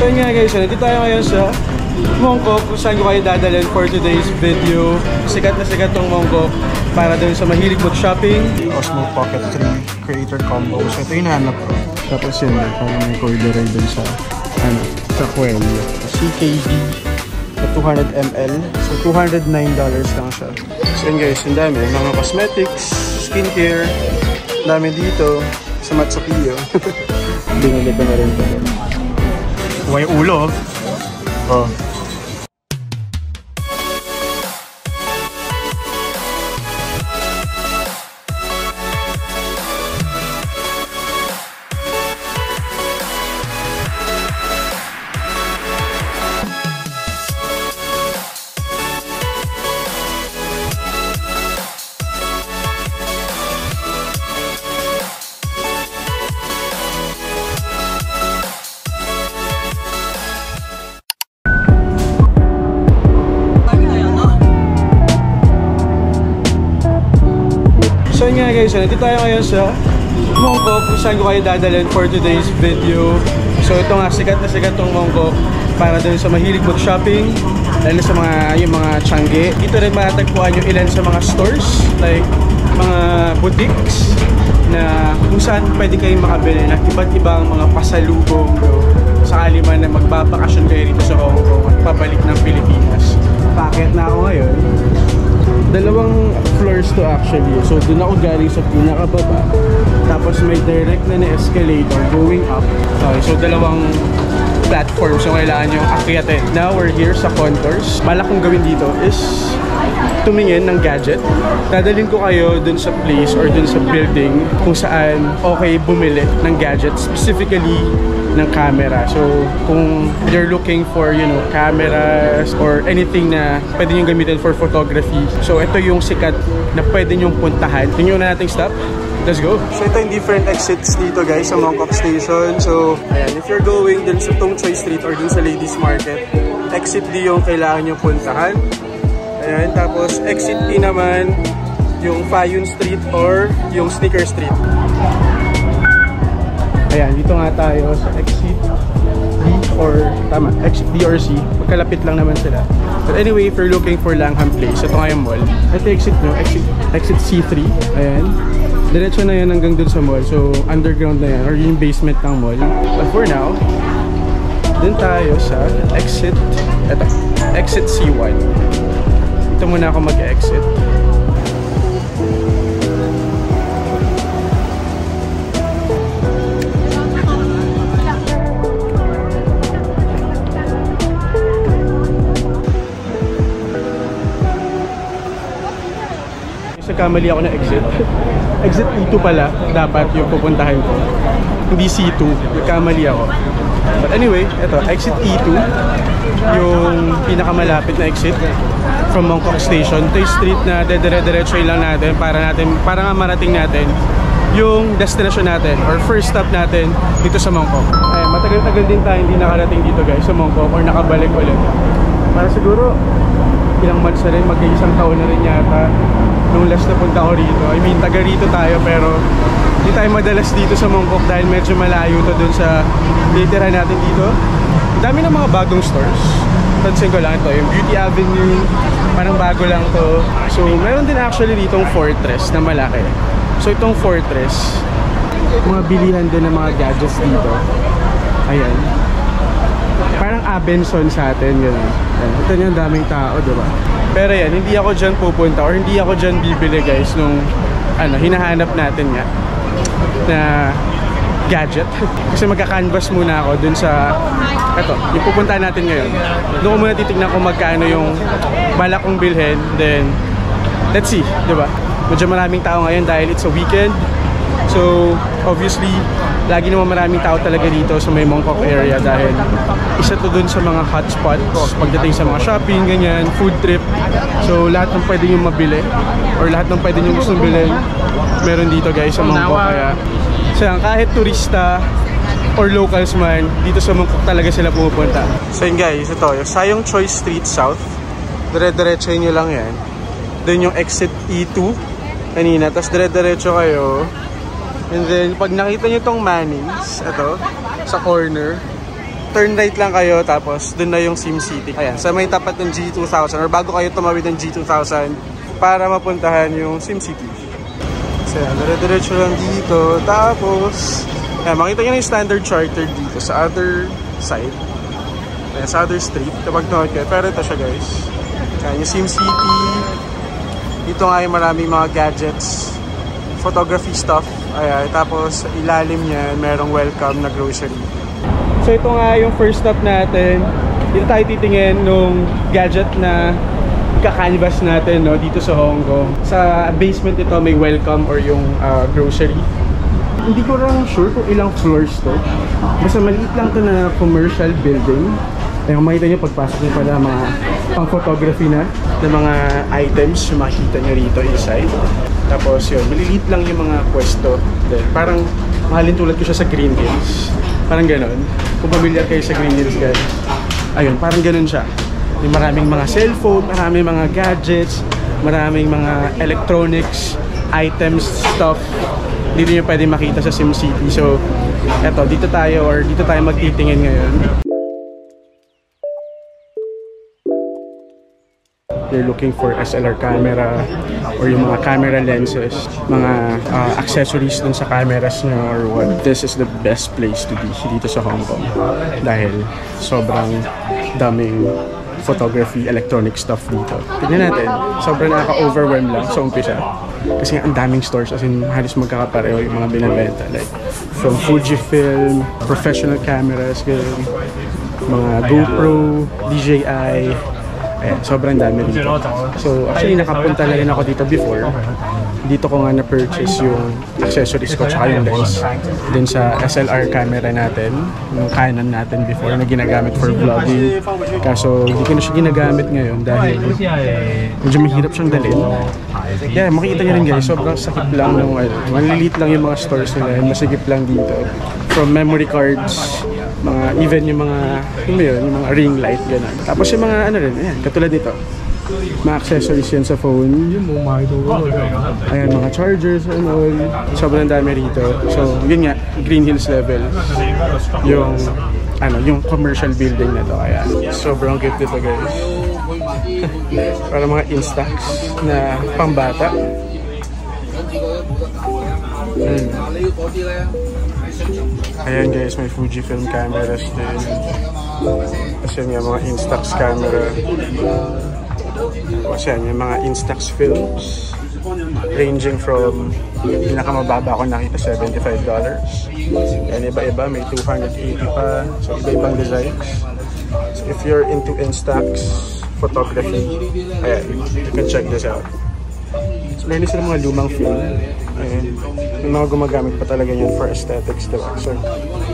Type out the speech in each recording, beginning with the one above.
So yun nga guys, nandito tayo ngayon sa Mongkok kung saan ko kayo dadalhin for today's video. Sikat na sikat tong Mongkok para dun sa mahilig mag-shopping. Osmo Pocket 3 Creator Combo. So ito yung hanap ko. Tapos yun, parang may corduroy dun sa sa Coelho. CKD na 200 ml. So $209 lang siya. So yun guys, yung dami. Mga cosmetics, skincare, dami dito sa Matsukio. Binili ko na rin ito. May ulo. Oh. So yun nga guys, nandito tayo ngayon sa Mongkok kung saan ko kayo dadalhin for today's video. So ito nga, sikat na sikat tong Mongkok para dun sa mahilig mag-shopping, lalo sa yung mga tiangge. Dito rin matatagpuan yung ilan sa mga stores, like mga boutiques na kung saan pwede kayong makabili ng iba't ibang mga pasalubong sakali man na magbabakasyon kayo rito sa Hong Kong at pabalik ng Pilipinas. Packet na ako ngayon. Dalawang floors to actually. So doon ako galing sa pinakababa. Tapos may direct na escalator going up. Okay, so dalawang platforms yung kailangan yung akyatin. Now we're here sa Contours. Balak kong gawin dito is tumingin ng gadget. Dadalhin ko kayo dun sa place or dun sa building kung saan okay bumili ng gadget, specifically ng camera. So kung you're looking for, you know, cameras or anything na pwede nyo gamitin for photography, so ito yung sikat na pwede nyong puntahan. Tingnan na nating stop. Let's go! So ito yung different exits dito guys sa Mongkok Station. So ayan, if you're going dun sa Tung Choi Street or dun sa Ladies Market, exit D yung kailangan nyo puntahan. Ayan, tapos exit E naman yung Fa Yuen Street or yung Sneaker Street. Ayan, dito nga tayo sa exit D or tama, exit D or C. Magkalapit lang naman sila. But anyway, if you're looking for Langham Place, ito nga yung mall. Ito exit nyo, exit C3. Ayan. Diretso na yan hanggang dun sa mall. So, underground na yan or yung basement ng mall. But for now, dun tayo sa exit, eto, exit C1. Dito muna ako mag-exit. Nagkamali ako na exit. Exit E2 pala dapat yung pupuntahan ko. Hindi C2. Nagkamali ako. But anyway, ito, exit E2 yung pinakamalapit na exit from Mongkok Station. Ito yung street na dedire-diretso lang natin para nga marating natin yung destination natin or first stop natin dito sa Mongkok. Ay, matagal-tagal din tayo hindi nakarating dito guys sa Mongkok or nakabalik ulit. Para siguro ilang months na rin, mag-iisang taon na rin yata nung last na punta ko rito. I mean, taga rito tayo pero hindi tayo madalas dito sa Mongkok dahil medyo malayo to dun sa litera natin dito. Dami ng mga bagong stores. Pansin ko lang ito, yung Beauty Avenue, parang bago lang to. So, meron din actually ditong Fortress na malaki. So, itong Fortress, mga bilihan din ng mga gadgets dito. Ayan. Parang Abenson sa atin, gano'n. Ito yung daming tao, diba? Pero yan, hindi ako dyan pupunta or hindi ako dyan bibili guys nung hinahanap natin nga na gadget. Kasi magka-canvas muna ako dun sa eto, yung pupuntahan natin ngayon. Doon ko muna titignan kung magkano yung balak kong bilhin. Then, let's see, diba? Medyo maraming tao ngayon dahil it's a weekend. So, obviously, lagi naman maraming tao talaga dito sa may Mongkok area dahil isa to dun sa mga hotspots pagdating sa mga shopping, ganyan, food trip. So, lahat ng pwede nyo mabili or lahat ng pwede nyo gustong bilhin, meron dito guys sa Mongkok. Kaya, kahit turista or locals man, dito sa Mongkok talaga sila pumupunta. So yun guys, ito, yung Sayong Choi Street South. Dire-diretso nyo lang yan. Then yung exit E2 kanina, tapos dire-diretso kayo. And then, pag nakita nyo tong Mannings, ito, sa corner, turn right lang kayo, tapos dun na yung SimCity. Ayan, sa may tapat ng G2000 or bago kayo tumawid ng G2000 para mapuntahan yung SimCity. So yan, dire-diretso lang dito. Tapos, ayan, makita nyo na yung Standard Chartered dito sa other side. Ayan, sa other street, kapag nood kayo. Pero ito siya guys. Ayan, yung SimCity. Dito nga yung maraming mga gadgets, photography stuff. Ayan, tapos ilalim niya, merong welcome na grocery. So ito nga yung first stop natin. Dito tayo titingin nung gadget na ka-canvas natin, no, dito sa Hong Kong. Sa basement ito may welcome or yung grocery. Hindi ko lang sure kung ilang floors to. Basta maliit lang to na commercial building. Kaya kung makita nyo pagpasok nyo pala mga pang photography na mga items yung makikita nyo rito inside. Tapos yun, maliliit lang yung mga pwesto. Then, parang mahalin tulad ko siya sa Green Hills. Parang ganon. Kung familiar kayo sa Green Hills guys. Ayun, parang ganon siya. May maraming mga cellphone, maraming mga gadgets, maraming mga electronics, items, stuff. Dito nyo pwede makita sa SimCity. So, eto, dito tayo magtitingin ngayon. You're looking for SLR camera or yung mga camera lenses, mga accessories dun sa cameras nyo or what. This is the best place to be dito sa Hong Kong dahil sobrang daming photography, electronic stuff dito. Tignan natin, sobrang nakaka-overwhelm lang sa umpisa kasi ang daming stores, as in halos magkakapareho yung mga binibenta, like from Fujifilm, professional cameras, mga GoPro, DJI. Ayan, sobrang dami dito. So, actually, nakapunta na rin ako dito before. Dito ko nga na-purchase yung accessories ko tsaka yung lens. Then sa SLR camera natin, yung Canon natin before na ginagamit for vlogging. Kaso, hindi ko na siya ginagamit ngayon dahil medyo mahirap siyang dalhin. Yeah, makikita nyo rin guys, sobrang sakip lang nung maliliit lang yung mga stores nila. Masikip lang dito. From memory cards, even yung mga yung mga ring light, gano'n. Tapos yung mga ayan, katulad nito. Mga accessories yan sa phone. Ayan, mga chargers and all. Sobrang dami rito. So, yun nga, Green Hills level. Yung commercial building na to. Ayan. Sobrang cute dito guys. Para mga Instax na pambata. Ayan guys, may Fujifilm cameras din. Kasi yung mga Instax camera. Kasi yung mga Instax films ranging from pinakamababa ko nakita $75. Yan, iba-iba, may 280 pa. So iba-ibang designs. So if you're into Instax photography, ayan, you can check this out. So meron sila mga lumang film. Ayan, yung mga gumagamit pa talaga yun for aesthetics, diba? So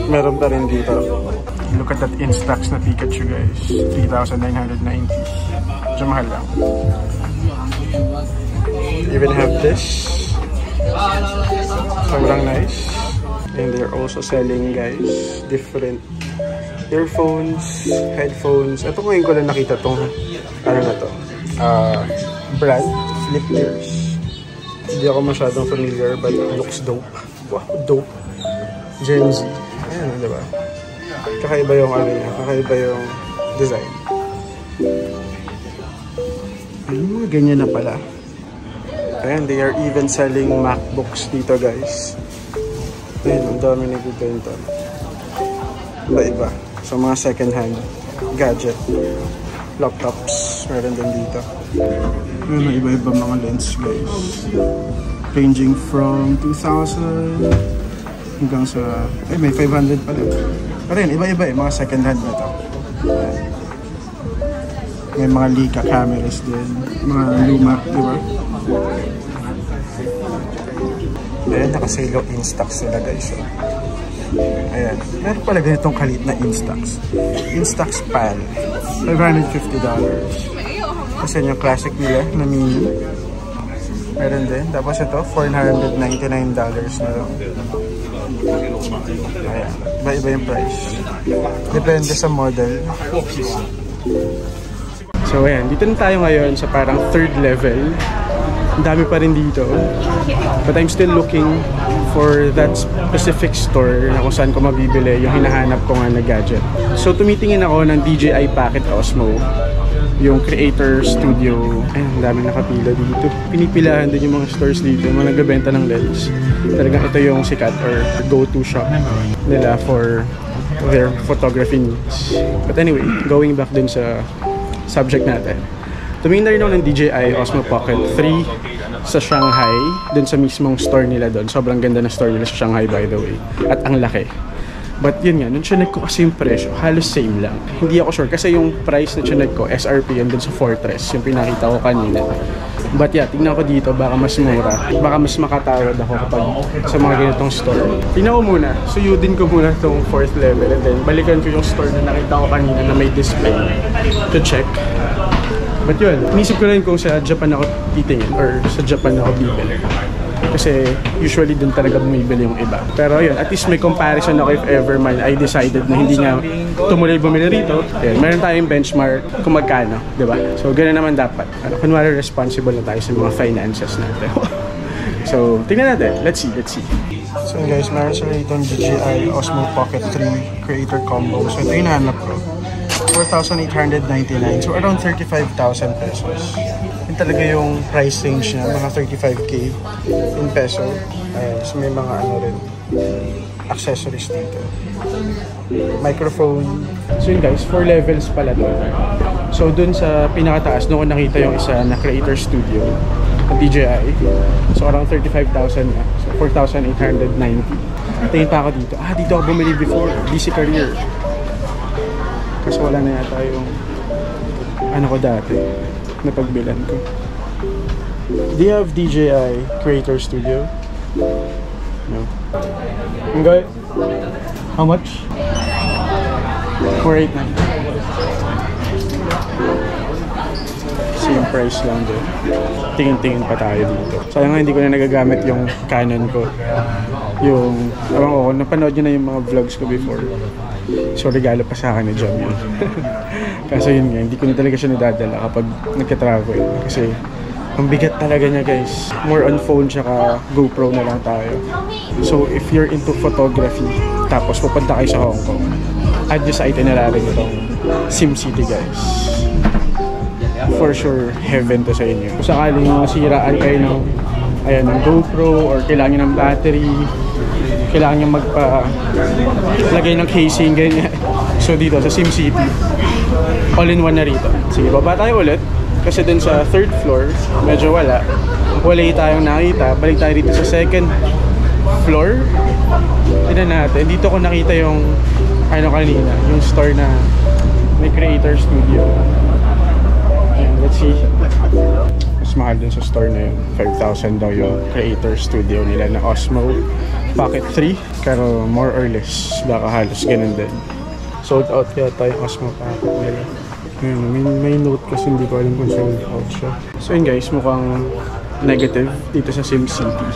meron pa rin dito. Look at that Instax na Pikachu guys, 3,990. Medyo mahal lang. Even have this. Sobrang nice. And they're also selling guys different earphones, headphones. Ito ngayon ko lang nakita tong brand, Flip Ears. Hindi ako masyadong familiar but it looks dope. Wow, dope. Gen Z. Ayan, diba? Kakaiba yung kakaiba yung design. Mga ganyan na pala. Ayan, they are even selling MacBooks dito guys. Ayan, ang dami nagbibenta. Iba-iba. So mga second hand gadget, laptops, meron din dito. Ayan, iba-iba mga lens guys. Ranging from 2,000 hanggang sa, may 500 pa rin. Pero yun, iba-iba mga second hand na to. Ayan. May mga Leica cameras din, mga luma, diba? Ayan, nakasalo Instax sila guys. So. Ayan, meron pala ganitong kalit na Instax. Instax Pan, $550. Kasi yung classic nila na mini. Meron din. Tapos ito, $499 na lang. Ayan, iba-iba yung price. Depende sa model. So ayan, dito na tayo ngayon sa parang third level Ang dami pa rin dito. But I'm still looking for that specific store na kung saan ko mabibili yung hinahanap ko nga na gadget. So tumitingin ako ng DJI Pocket Osmo, yung creator studio. Ay, ang dami nakapila dito. Pinipilahan din yung mga stores dito, mga nagbebenta ng lens. Talagang ito yung sikat or go-to shop nila for their photography needs. But anyway, going back dun sa subject natin. Tumingin na rin ako ng DJI Osmo Pocket 3 sa Shanghai, dun sa mismong store nila dun. Sobrang ganda na store nila sa Shanghai, by the way. At ang laki. But yun nga, nung chinek ko kasi yung presyo, halos same lang. Hindi ako sure kasi yung price na chinek ko, SRP yan dun sa Fortress, yung pinakita ko kanina. But yeah, tingnan ko dito, baka mas mura. Baka mas makatawad ako kapag sa mga ganitong store. Tingnan ko muna, suyudin ko muna itong 4th level and then balikan ko yung store na nakita ko kanina na may display to check. But yun, inisip ko rin kung sa Japan ako titingin or sa Japan ako bibili. Kasi usually dun talaga bumibili yung iba. Pero yun, at least may comparison ako if ever man I decided na hindi nga tumuloy bumili rito. Yun, meron tayong benchmark kung magkano, di ba? So ganoon naman dapat. Kunwari responsible na tayo sa mga finances natin. So tingnan natin, let's see. So guys, meron sila itong DJI Osmo Pocket 3 Creator Combo. So ito yung nahanap ko. 4,899. So around 35,000 pesos. Yun talaga yung price range niya, mga 35k in peso. So may mga ano rin, accessories dito. Microphone. So yun guys, 4 levels pala to. So dun sa pinakataas, doon ko nakita yung isa na Creator Studio ng DJI. So around 35,000 na. So 4,890. Tingin pa ako dito. Dito ako bumili before. DC Career. Kasi wala na yata yung ano ko dati na pagbilan ko. Do you have DJI Creator Studio? No. Okay. How much? 489. Same price lang din. Tingin-tingin pa tayo dito. Sayang nga hindi ko na nagagamit yung Canon ko. Yung, ewan ko, napanood nyo na yung mga vlogs ko before. So regalo pa sa akin ni Jom yun. Kaso yun nga, hindi ko na talaga siya nadadala kapag nagka-travel. Kasi ang bigat talaga niya guys. More on phone tsaka GoPro na lang tayo. So if you're into photography, tapos pupunta kayo sa Hong Kong, add nyo sa itinerary itong SimCity guys. For sure, heaven to sa inyo. Kung sakaling masiraan kayo ng GoPro or kailangan nyo ng battery, kailangan nyo magpa-lagay ng casing, ganyan. So dito sa SimCity, all-in-one na rito. Sige, baba tayo ulit. Kasi dun sa 3rd floor, medyo wala tayong nakita. Balik tayo dito sa 2nd floor. Tignan natin. Dito ko nakita yung kanina, yung store na may Creator Studio. Ayan, let's see. Mas mahal dun sa store na yun. 5,000 daw yung Creator Studio nila na Osmo Pocket 3. Pero more or less, baka halos ganun din. Sold out yata yung Osmo Pocket nila. May note kasi hindi ko alam kung sold out siya. So yun guys, mukhang negative dito sa SimCity.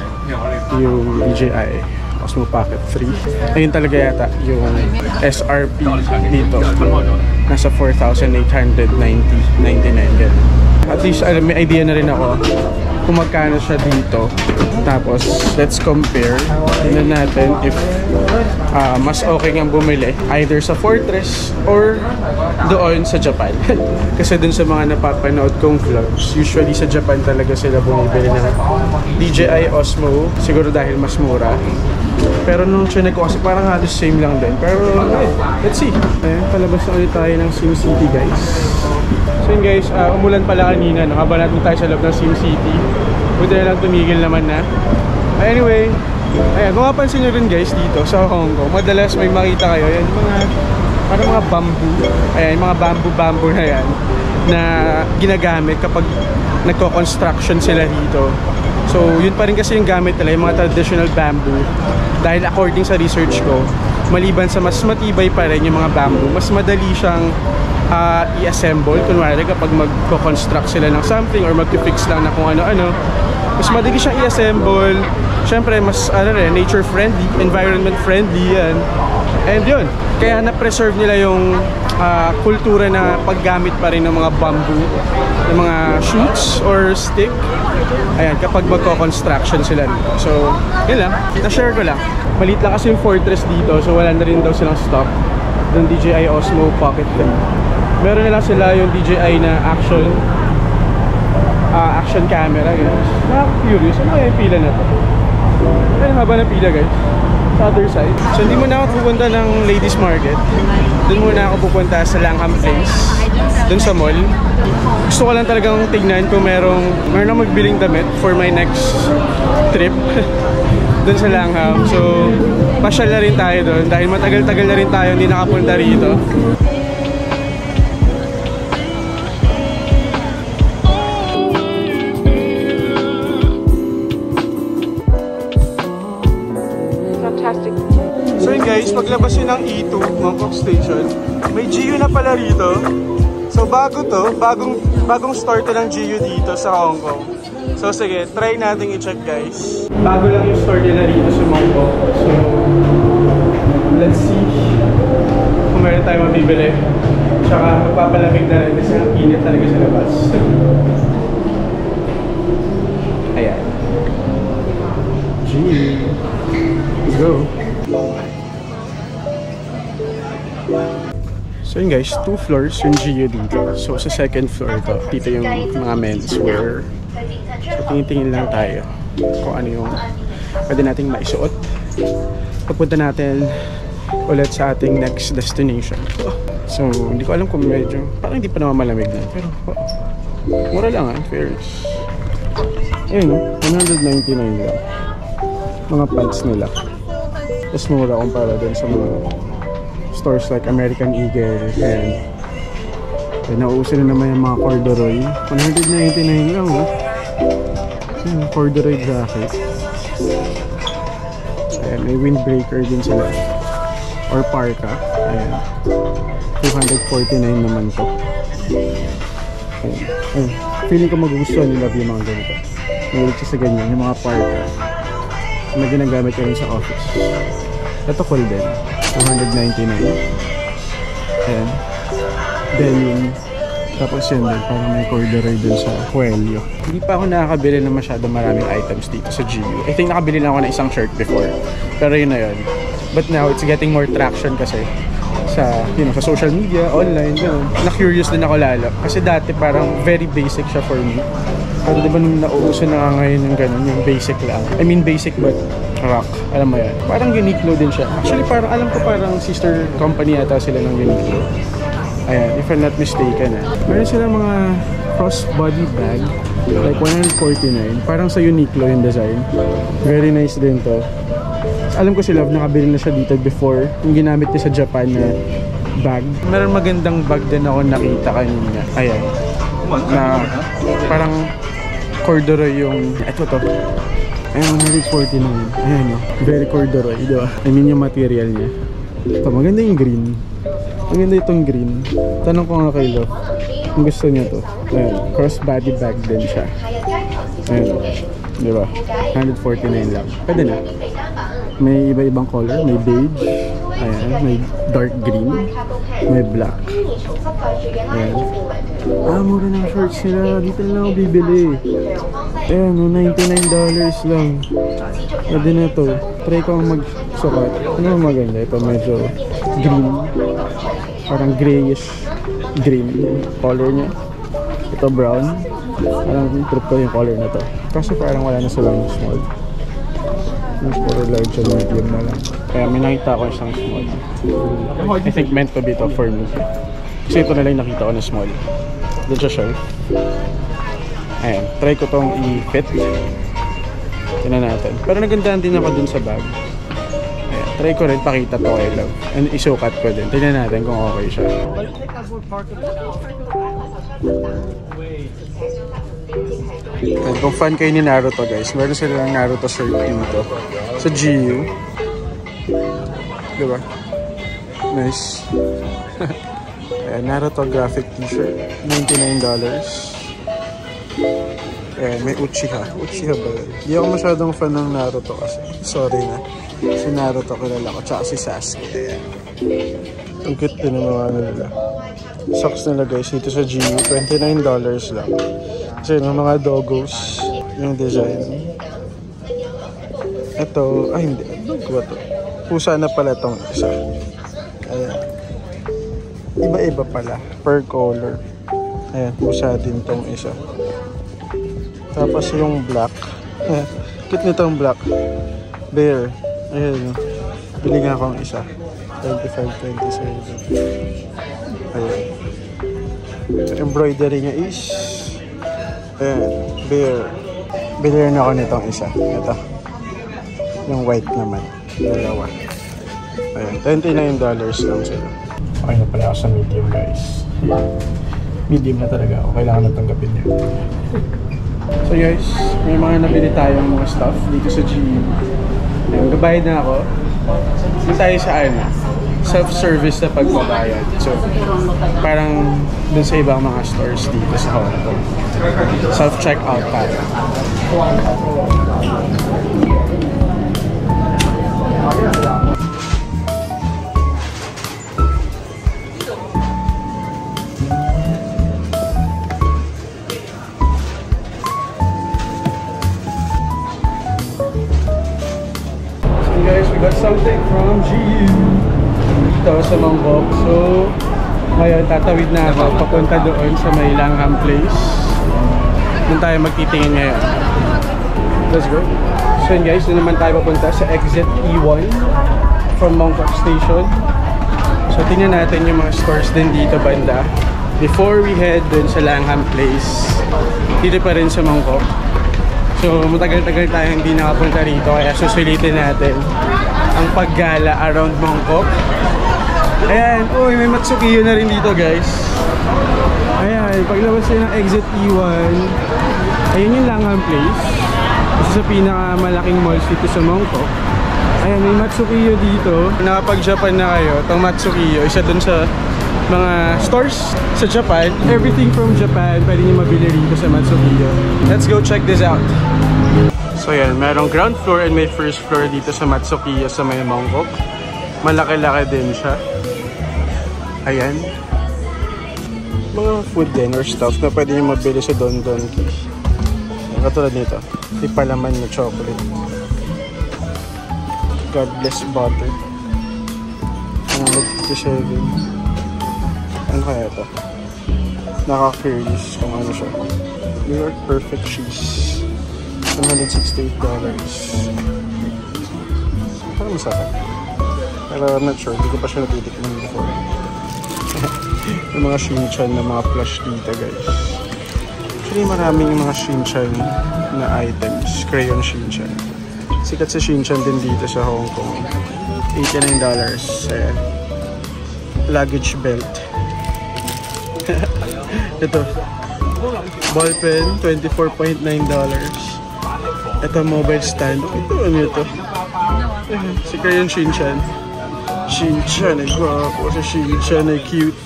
Yung DJI Osmo Pocket 3. Ayun talaga yata yung SRP dito. Nasa 4,899 ganun. At least may idea na rin ako kung magkano siya dito. Tapos let's compare. Tingnan natin if mas okay nga bumili either sa Fortress or doon sa Japan. Kasi dun sa mga napapanood kong vlogs, usually sa Japan talaga sila bumibili ng DJI Osmo, siguro dahil mas mura. Pero nung chinek ko kasi parang halos same lang din. Pero let's see. Ayan, palabas na ulit tayo ng SimCity guys. So yun guys, umulan pala kanina, habang natin tayo sa loob ng SimCity. Buti na lang tumigil naman na. Anyway, ayan, kung mapansin nyo rin guys dito sa Hong Kong, madalas may makita kayo, yan parang mga bamboo. Ayan, mga bamboo na yan na ginagamit kapag nagko-construction sila dito. So yun pa rin kasi yung gamit nila, yung mga traditional bamboo. Dahil according sa research ko, maliban sa mas matibay pa rin yung mga bamboo, mas madali siyang i-assemble. Kunwari kapag magko-construct sila ng something or mag-fix lang na kung ano-ano, mas madali siyang i-assemble. Siyempre mas nature friendly, environment friendly yan. And yun, kaya na-preserve nila yung kultura na paggamit pa rin ng mga bamboo, ng mga shoots or stick. Ayan, kapag magko-construction sila dito. So, yun lang, na-share ko lang. Maliit lang kasi yung Fortress dito, so wala na rin daw silang stock. Yung DJI Osmo Pocket 3. Meron na lang sila yung DJI na action camera, guys. Nakaka-curious, ano kaya yung pila na to? Ay, haba na pila, guys. Sa other side. So, hindi muna ako pupunta ng Ladies Market. Doon muna ako pupunta sa Langham Place. Doon sa mall. Gusto ko lang talagang tignan kung meron akong magbiling damit for my next trip. Doon sa Langham. So, pasyal na rin tayo doon. Dahil matagal-tagal na rin tayo hindi nakapunta rito. So yun guys, paglabas yun ng E2, Mongkok Station, may GU na pala rito. So bago to, bagong store to ng GU dito sa Hong Kong. So sige, try natin i-check guys. Bago lang yung store nila rito sa Mongkok. So, let's see kung meron tayo mabibili. Tsaka magpapalamig na rin kasi ang init talaga sa labas. Ayan. GU. Let's go. So yun guys, 2 floors yung GU dito. So sa second floor ito, dito yung mga menswear. So tingin-tingin lang tayo kung ano yung pwede nating maisuot. Papunta natin ulit sa ating next destination. So hindi ko alam kung medyo, parang hindi pa naman malamig na. Pero mura lang in fairness. Ayun, 199 lang. Mga pants nila. Mas mura kumpara dun sa mga stores like American Eagle and nauuso na naman yung mga corduroy. 199 lang Ayan, corduroy jacket. Ayan, may windbreaker din sila or parka. Ayan, 249 naman to. Ayan, feeling ko magugustuhan nila yung mga ganito. Mahilig siya sa ganyan, yung mga parka na ginagamit ko rin sa office. Ito cool din, 299. Ayan, denim. Tapos yun din, parang may corduroy dun sa Coelho. Hindi pa ako nakakabili ng masyado maraming items dito sa GU. I think nakabili lang ako ng isang shirt before, pero yun na yun. But now, it's getting more traction kasi sa, sa social media, online, na-curious din ako lalo. Kasi dati parang very basic siya for me. Pero diba nung nauuso na nga ngayon yung ganun, yung basic lang. I mean basic but rock. Alam mo yan. Parang Uniqlo din siya. Actually parang alam ko parang sister company ata sila ng Uniqlo. Ayan, if I'm not mistaken Meron sila mga crossbody bag. Like 149. Parang sa Uniqlo yung design. Very nice din to. Alam ko sila, nakabili na siya dito before. Yung ginamit niya sa Japan na bag. Meron magandang bag din ako nakita kanina. Ayan. Na parang corduroy yung ito to. Ayan, 149. Ayan very corduroy, diba? I mean yung material niya. Ito, maganda yung green. Maganda itong green. Tanong ko nga kay Love kung gusto niya to. Ayan, crossbody bag din siya. Ayan, diba? 149 lang. Pwede na. May iba-ibang color. May beige. Ayan, may dark green. May black. Ayan. Mura ng shorts nila. Dito na lang ako bibili. Ayan, $99 lang. Pwede na to. Try ko ang magsukat. Ano maganda? Ito medyo green. Parang grayish green yung color niya. Ito brown. Parang trip ko yung color na to. Kasi parang wala na silang small. Mas puro large and medium na lang. Kaya may nakita ko isang small. I think meant to be to for me. Kasi ito na lang nakita ko na small. Doon sa shelf. Ayan, try ko tong i-fit. Tignan natin. Pero nagandaan din ako dun sa bag. Ayan, try ko rin pakita to kay Love. And isukat ko din. Tignan natin kung okay siya. Ayan, kung fan kayo ni Naruto guys, meron silang Naruto shirt dito sa GU. Diba? Nice. Ayan, Naruto graphic t-shirt, $99. Ayan, may Uchiha. Uchiha ba yun? Hindi ako masyadong fan ng Naruto kasi. Sorry na. Si Naruto kilala ko, tsaka si Sasuke. Ayan. Ang cute din ng mga ano nila. Socks nila guys, dito sa GU, $29 lang. Kasi yung mga doggos, yung design. Ito, ay hindi, doggo to. Pusa na pala itong isa. Ayan. Iba-iba pala, per color. Ayan, pusa din itong isa. Tapos yung black. Cute nitong black. Bear. Ayan. Bili nga akong isa. 25-27. Ayan. Yung embroidery niya is ayan, bear. Bili rin ako nitong isa. Ito. Yung white naman. Dalawa. Ayan. $29 lang sila. Okay na pala ako sa medium guys. Medium na talaga ako. Kailangan na tanggapin niya. So guys, may mga nabili tayong mga stuff dito sa GU. Ayan, gabayad na ako. Dito tayo sa ano, self-service na pagbabayad. So, parang dun sa ibang mga stores dito sa Hong Kong. Self-checkout tayo. Guys, we got something from GU dito sa Mongkok. So, ngayon tatawid na ako papunta doon sa may Langham Place. Doon tayo magtitingin ngayon. Let's go. So yun guys, doon naman tayo papunta sa exit E1 from Mongkok Station. So tingnan natin yung mga stores din dito banda before we head doon sa Langham Place. Dito pa rin sa Mongkok. So, matagal-tagal tayo hindi nakapunta rito kaya susulitin natin ang paggala around Mongkok. Ayan, uy, may Matsukiyo na rin dito guys. Ayan, paglabas tayo ng exit E1, ayun yung Langham Place. Isa sa pinakamalaking malls dito sa Mongkok. Ayan, may Matsukiyo dito. Nakapag-Japan na kayo, itong Matsukiyo, isa dun sa mga stores sa Japan. Everything from Japan pwede nyo mabili rito sa Matsukiyo. Let's go check this out. So yan, merong ground floor and may first floor dito sa Matsukiyo sa may Mongkok. Malaki-laki din siya. Ayan. Mga food din or stuff na pwede nyo mabili sa Don Donki. Katulad nito, di palaman na chocolate. God bless butter. 57. Ano kaya ito? Nakaka-curious kung ano siya. New York Perfect Cheese. $168. Parang masarap. Pero I'm not sure. Hindi ko pa siya natitikman before. Yung mga Shinchan na mga plush dito guys. Actually maraming yung mga Shinchan na items. Crayon Shinchan. Sikat sa Shinchan din dito sa Hong Kong. $89. Ayan. Luggage belt. Ito ballpen, $24.9. Ito mobile stand. Ito ano ito? Si Crayon Shinchan. Shinchan ay guwapo. Si Shinchan ay cute.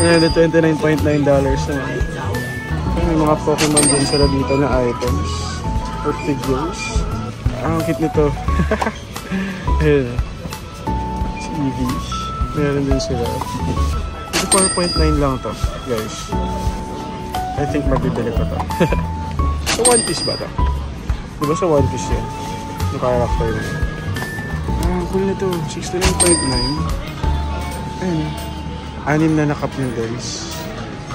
$29.9 naman. May mga Pokemon din sila dito na items or figures. Ang cute nito. Ayan. Si Eevee. Meron din sila. 4.9 lang to, guys. I think magbibili ko to. Sa One Piece ba to? Diba sa One Piece yan? Yung character na yun. Ah, cool na to. 69.9. Ayun. 6 na cup noodles.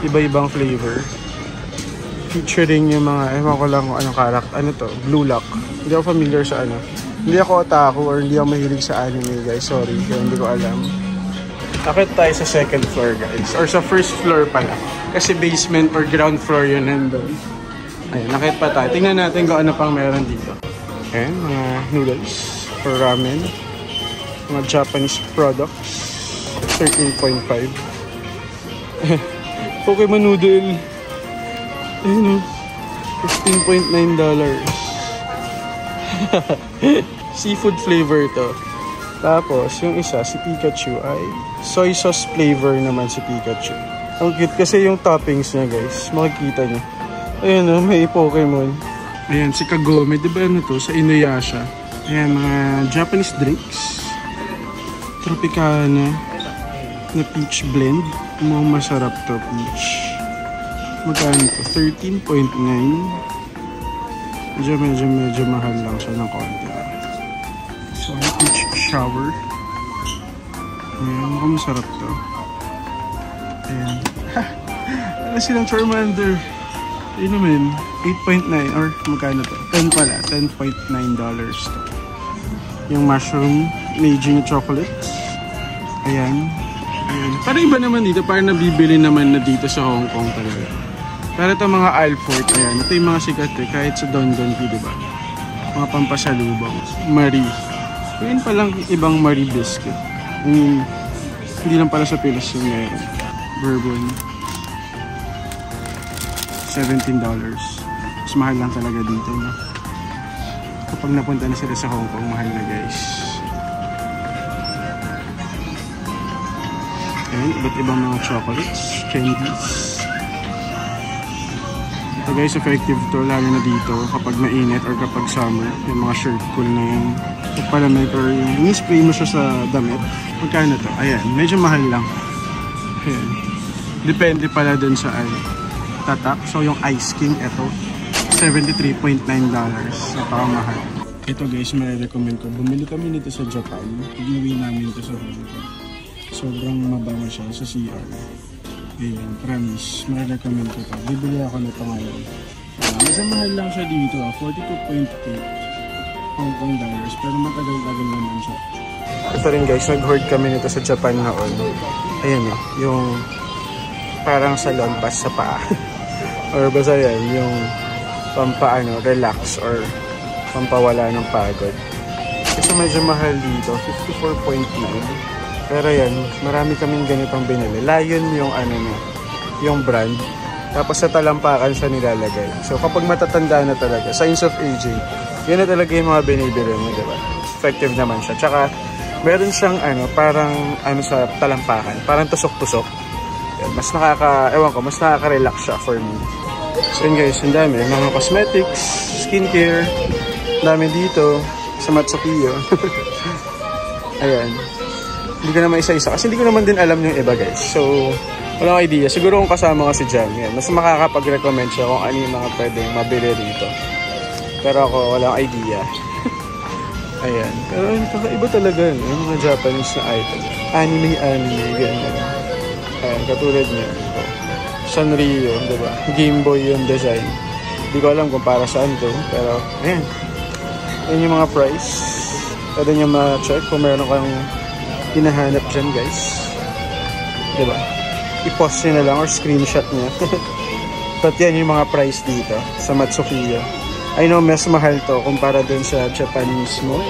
Iba-ibang flavor. Featuring yung mga, ewan ko lang kung anong character. Ano to? Blue Lock. Hindi ako familiar sa ano. Hindi ako otaku or hindi ako mahilig sa anime, guys. Sorry, kaya hindi ko alam. Nakit tayo sa second floor guys, or sa first floor pala. Kasi basement or ground floor yun nandun. Ayun, nakit pa tayo. Tingnan natin kung ano pang meron dito. Ayan, mga noodles for ramen. Mga Japanese products. 13.5. Pokemon noodle. Ayun o. $15.9. Seafood flavor to. Tapos, yung isa, si Pikachu ay soy sauce flavor naman si Pikachu. Ang cute kasi yung toppings niya guys. Makikita niyo. Ayan o, may Pokemon. Ayan, si Kagome. Diba ano to? Sa Inuyasha. Ayan, mga Japanese drinks. Tropicana na peach blend. Mukhang masarap to, peach. Magkano to? 13.9. Medyo mahal lang siya ng konti. So, peach shower. Ayan, mukhang masarap to. Ayan. Ano silang Charmander? Yun naman, 8.9 or magkano to? 10 pala, $10.9 to. Yung mushroom Meiji na chocolate. Ayan. Ayan. Parang iba naman dito, parang nabibili naman na dito sa Hong Kong talaga. Pero ito mga Alfort, ayan. Ito yung mga sikat kahit sa Don Don P, diba? Mga pampasalubong. Marie. Ayan palang ibang Marie biscuit. Hindi lang pala sa Pilas yung meron. Bourbon. $17. Mas mahal lang talaga dito, no? Kapag napunta na sila sa Hong Kong, mahal na guys. Ayan, iba't ibang mga chocolates, candies. Ito guys, effective to lalo na dito kapag mainit or kapag summer. Yung mga shirt cool na yung palamig or yung spray mo siya sa damit. Magkano to? Ayan, medyo mahal lang. Ayan. Depende pala dun sa tatak. So yung Ice King, ito $73.9. Napakamahal. Ito guys, marirecommend ko. Bumili kami nito sa Japan. Inuwi namin ito sa Hong Kong. Sobrang mabango siya sa CR. Ayan, promise. Marirecommend ko ito. Bibili ako nito ngayon. Mas mahal lang siya dito. 42.8 Hong Kong dollars. Pero matagal-tagal naman siya. Ito rin guys, nag-hoard kami nito sa Japan noon. Ayan o, yung parang salon pass sa paa. Or basta yan, yung pampaano, relax or pampawala ng pagod. Kasi medyo mahal dito, 54.9. Pero yan, marami kaming ganitong binili. Lion yung yung brand. Tapos sa talampakan siya nilalagay. So kapag matatanda na talaga, signs of aging, yun na talaga yung mga binibili mo, diba? Effective naman siya. Tsaka meron siyang parang sa talampakan, parang tusok-tusok. Yan, mas mas nakaka-relax siya for me. So yun guys, ang dami. Mga cosmetics, skincare, dami dito sa Matsukiyo. Ayan. Hindi ko naman isa-isa kasi hindi ko naman din alam yung iba guys. So, walang idea. Siguro kung kasama ko si Jam, yan, mas makakapag-recommend siya kung ano yung mga pwedeng mabili rito. Pero ako, walang idea. Ayan. Pero kakaiba talaga yung mga Japanese na item. Anime, ganyan. Ayan, katulad niya. Sanrio, diba? Game Boy yung design. Hindi ko alam kung para saan to. Pero, ayan. Ayan yung mga price. Pwede nyo ma-check kung meron kang hinahanap dyan, guys. Diba? I-post nyo na lang or screenshot nyo. But yan yung mga price dito sa Matsukiyo. I know, mas mahal to kumpara dun sa Japan mismo.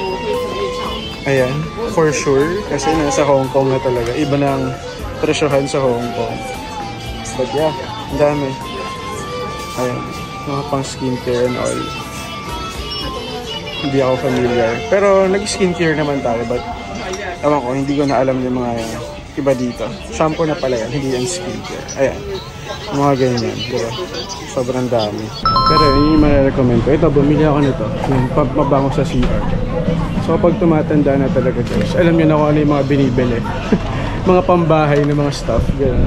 Ayan, for sure. Kasi nasa Hong Kong na talaga. Iba ng presyohan sa Hong Kong. But yeah, ang dami. Ayan, mga pang skincare and all. Hindi ako familiar. Pero nag-skincare naman tayo. But, ewan ko, hindi ko na alam yung mga iba dito. Shampoo na pala yan, hindi yung skincare. Ayan, mga ganyan. Diba? Sobrang dami. Pero yun yung marirecommend ko. Ito, bumili ako nito. Yung mabango sa CR. So kapag tumatanda na talaga guys, alam nyo na kung ano yung mga binibili. Mga pambahay na mga stuff. Ganun.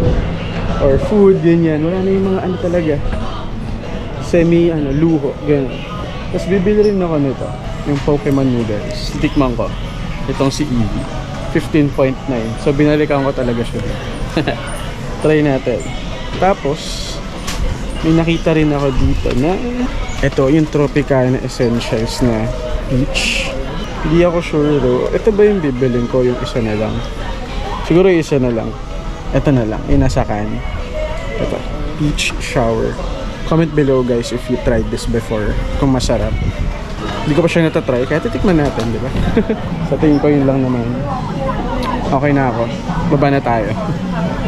Or food, ganyan. Wala na yung mga talaga. Luho. Ganun. Tapos bibili rin ako nito. Yung Pokemon noodles. Tikman ko. Itong si Eevee. 15.9. So binalikan ko talaga siya. Try natin. Tapos, may nakita rin ako dito na ito yung Tropicana Essentials na peach. Hindi ako sure though. Ito ba yung bibilin ko? Yung isa na lang. Siguro yung isa na lang. Ito na lang. Yung nasa can. Ito. Peach shower. Comment below guys if you tried this before. Kung masarap. Hindi ko pa siya natatry. Kaya titikman natin, di ba? Sa tingin ko yun lang naman. Okay na ako. Baba na tayo.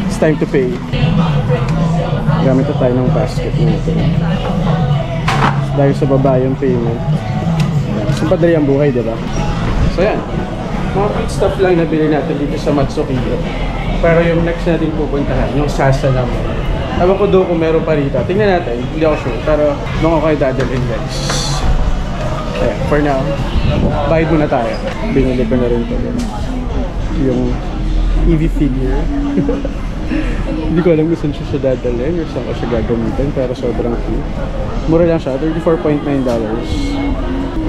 It's time to pay. Gamit na tayo ng basket nito. Dahil sa baba yung payment. Simpadali ang buhay, diba? So yan. Mga food stuff lang nabili natin dito sa Matsukiyo. Pero yung next natin pupuntahan, yung Sasa naman. Ewan ko doon kung meron pa rito. Tingnan natin. Hindi ako sure. Pero doon ako kayo dadalhin guys. Ayan, for now, bayad muna tayo. Binili ko na rin ito. Yung EV figure. Hindi ko alam kung saan siya dadalhin or saan ko siya gagamitin, pero sobrang cute. Mura lang siya, $34.9.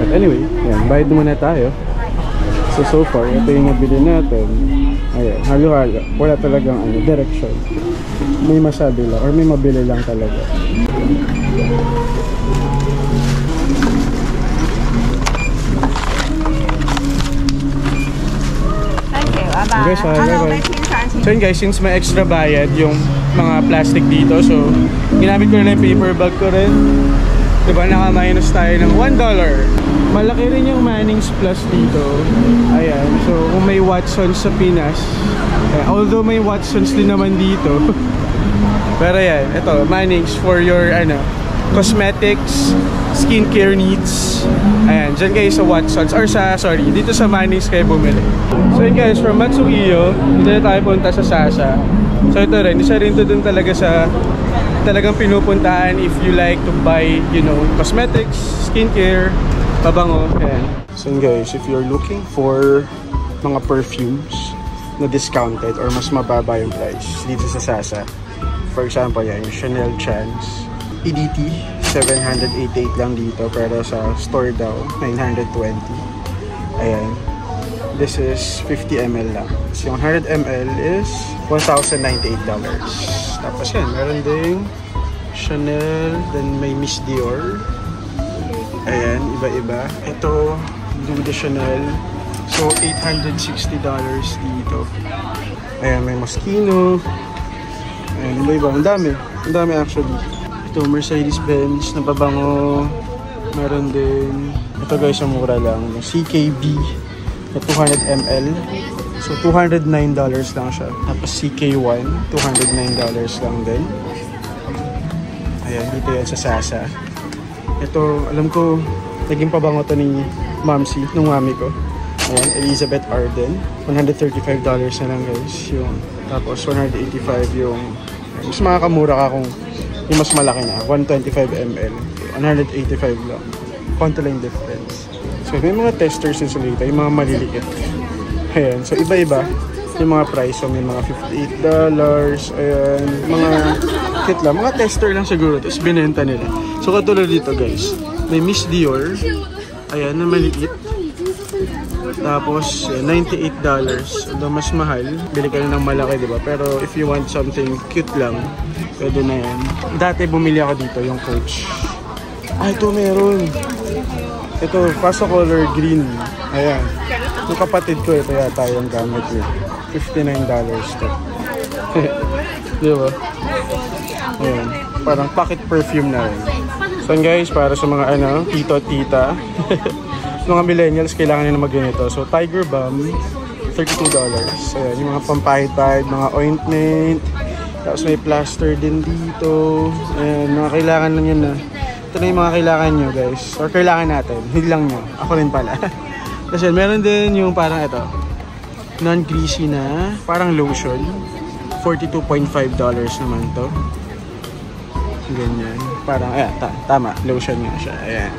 But anyway, ayan, bayad muna tayo. So far, ito yung nabili natin. Ayan, halo-halo. Wala talagang direction. May masabi lang or may mabili lang talaga. Okay, so yun guys, since may extra bayad yung mga plastic dito, so ginamit ko na yung paper bag ko rin. Diba, naka-minus tayo ng $1. Malaki rin yung Mannings Plus dito. Ayan, so kung may Watsons sa Pinas, although may Watsons din naman dito, pero yan, ito, Mannings for your cosmetics, skincare needs. Ayan, dyan kayo sa Watsons, or dito sa Mannings kayo bumili. So yun guys, from Matsuiyo, dito na tayo punta sa Sasa. So ito rin, isa rin to dun talaga sa talagang pinupuntahan if you like to buy, cosmetics, skincare, pabango. Ayan. So guys, if you're looking for mga perfumes na discounted or mas mababa yung price dito sa Sasa, for example, yan, yung Chanel Chance EDT, 788 lang dito, pero sa store daw, 920. Ayan. This is 50 ml lang. So yung 100 ml is $1,098. Tapos yan, meron ding Chanel, then may Miss Dior. Ayan, iba-iba. Ito, Blue de Chanel. So, $860 dito. Ayan, may Moschino. Ayan, iba-iba. Ang dami. Ang dami actually. Ito, Mercedes-Benz na pabango. Meron din. Ito guys, ang mura lang. CKB na 200 ml. So, $209 lang siya. Tapos CK1, $209 lang din. Ayan, dito yan sa Sasa. Ito, alam ko, naging pabango to ni Mamsi, nung mami ko. Ayan, Elizabeth Arden. $135 na lang guys. Yung, tapos, 185 yung, mas makakamura ka kung yung mas malaki na. 125 ml. 185 lang. Konti lang difference. So, may mga testers din dito, yung mga maliliit. Ayan, so iba-iba yung mga price. So, may mga $58. Ayan, mga kit lang. Mga tester lang siguro. Tapos binenta nila. So, katulad dito guys. May Miss Dior. Ayan, na maliit. Tapos, $98. Although mas mahal. Bili ka na ng malaki, diba? Pero if you want something cute lang, pwede na yan. Dati bumili ako dito, yung Coach. Ah, ito meron. Ito, Paso Color Green. Ayan. Yung kapatid ko, ito yata yung gamit niya. $59 to. Diba? Ayan. Parang pocket perfume na rin. So guys, para sa mga tito at tita. Mga millennials, kailangan nyo na mag-ganito. So Tiger Balm, $32. Ayan, yung mga pampahid-pahid, mga ointment. Tapos may plaster din dito. Ayan, mga kailangan lang yan na. Ito na yung mga kailangan nyo guys. Or kailangan natin. Hindi lang nyo. Ako rin pala. Kasi meron din yung parang ito. Non-greasy na. Parang lotion. $42.5 naman to. Ganyan. Parang, ayan, tama. Lotion nga siya. Ayan.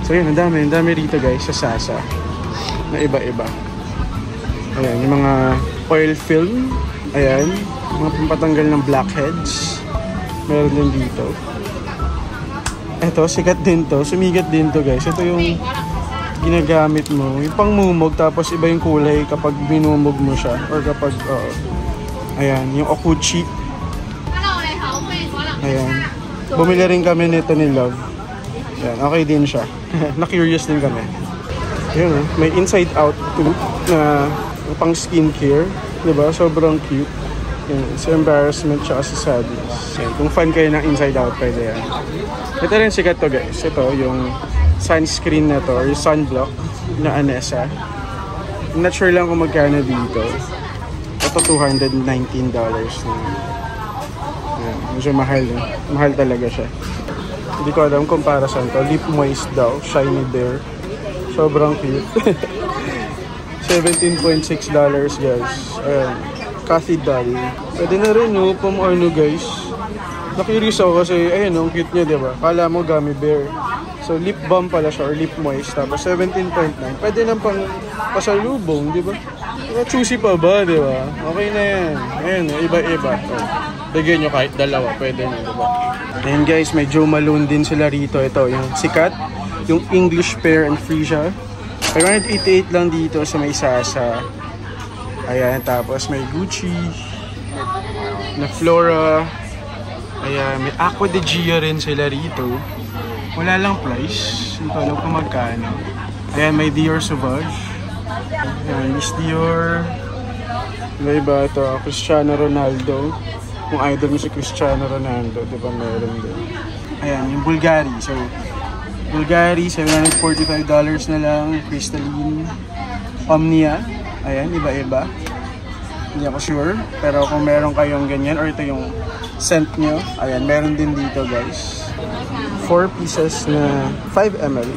So yun, ang dami rito guys sa Sasa. Na iba-iba. Ayan, yung mga oil film. Ayan. Mga pampatanggal ng blackheads. Meron din dito. Ito, sikat din to. Sumigat din to guys. Ito yung ginagamit mo. Yung pangmumog, tapos iba yung kulay kapag binumog mo siya. Or kapag, ayan, yung Okuchi. Ayan. Bumili rin kami nito ni Love. Ayan, okay din siya. Na-curious din kami. Ayan, may inside out tube na pang skincare. Diba? Sobrang cute. Ayan, sa embarrassment siya sa sadness. Ayan, kung fan kayo ng inside out, pwede yan. Ito rin sikat to guys. Ito yung sunscreen na to, or yung sunblock na Anessa. I'm not sure lang kung magkano dito. Ito $219 na. Ayan, medyo mahal eh. Mahal talaga siya. Hindi ko alam kung para saan to. Lip moist daw, Shiny Bear. Sobrang cute. $17.6 guys. Ayan, Cathy Doll. Pwede na rin no, pam-ano guys. Na-curious ako kasi, ayun, ang cute niya, diba? Kala mo gummy bear. So, lip balm pala siya or lip moist. Tapos, 17.9. Pwede nang pang pasalubong, di ba? Choosy pa ba, di ba? Okay na yan. Ayan, iba-iba. Oh. Bigyan nyo kahit dalawa. Pwede na, di ba? Ayan guys, may Jo Malone din sila rito. Ito, yung sikat. Yung English Pear and Freesia. 588 lang dito sa may Sasa. Ayan, tapos may Gucci. Na Flora. Ayan, may Aqua de Gia rin sila rito. Wala lang price. Hindi ko alam kung magkano. Ayan, may Dior Sauvage. Ayan, Miss Dior. May iba ito, Cristiano Ronaldo. Kung idol mo si Cristiano Ronaldo, di ba meron din. Ayan, yung Bulgari. So, Bulgari, $745 na lang. Crystalline. Omnia. Ayan, iba-iba. Hindi ako sure. Pero kung meron kayong ganyan, or ito yung scent nyo, ayan, meron din dito guys. 4 pieces na 5 ml.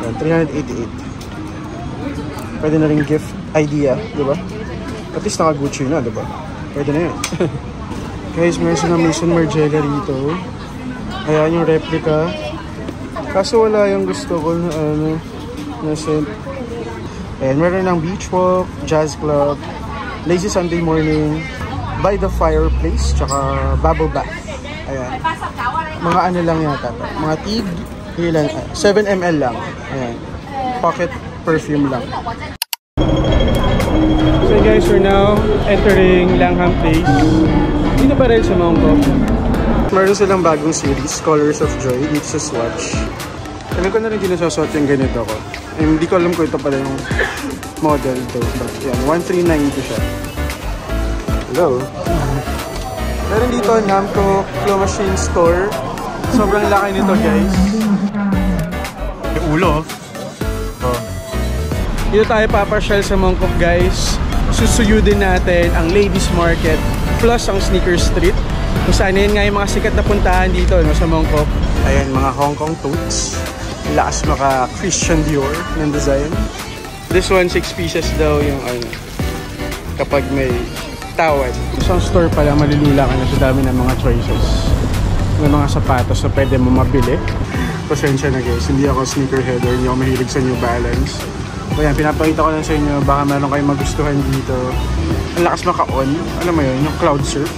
Ayan, 388. Pwede na rin gift idea, di ba? At least naka-Gucci na, di ba? Pwede na yan. Guys, meron silang Maison Margiela rito. Ayan yung replica. Kaso wala yung gusto ko na ano, na scent. Ayan, meron ng Beach Walk, Jazz Club, Lazy Sunday Morning, By the Fireplace, tsaka Bubble Bath. Ayan. Mga ano lang yata. Mga tig, ilan, 7 ml lang. Ayan. Pocket perfume lang. So guys, we're now entering Langham Place. Dito pa rin sa Mongkok. Meron silang bagong series, Colors of Joy, dito sa Swatch. Alam ko na rin din nasasot yung ganito ko. Hindi ko alam kung ito pala yung model to. But yan, 1392 siya. Hello. Meron dito, Namco Claw Machine Store. Sobrang laki nito guys. Yung ulo. Oh. Dito tayo papasyal sa Mongkok guys. Susuyudin natin ang Ladies Market plus ang Sneaker Street. Kung saan yun nga yung mga sikat na puntahan dito no, sa Mongkok. Ayan, mga Hong Kong totes. Lakas maka Christian Dior ng design. This one, 6 pieces daw yung ano, kapag may tawad. Isang store pala, malilula ka na sa dami ng mga choices. May mga sapatos na pwede mo mabili. Pasensya na guys, hindi ako sneakerhead or hindi ako mahilig sa New Balance. So yan, pinapakita ko lang sa inyo, baka meron kayong magustuhan dito. Ang lakas maka-on, alam mo yun, yung cloud surf.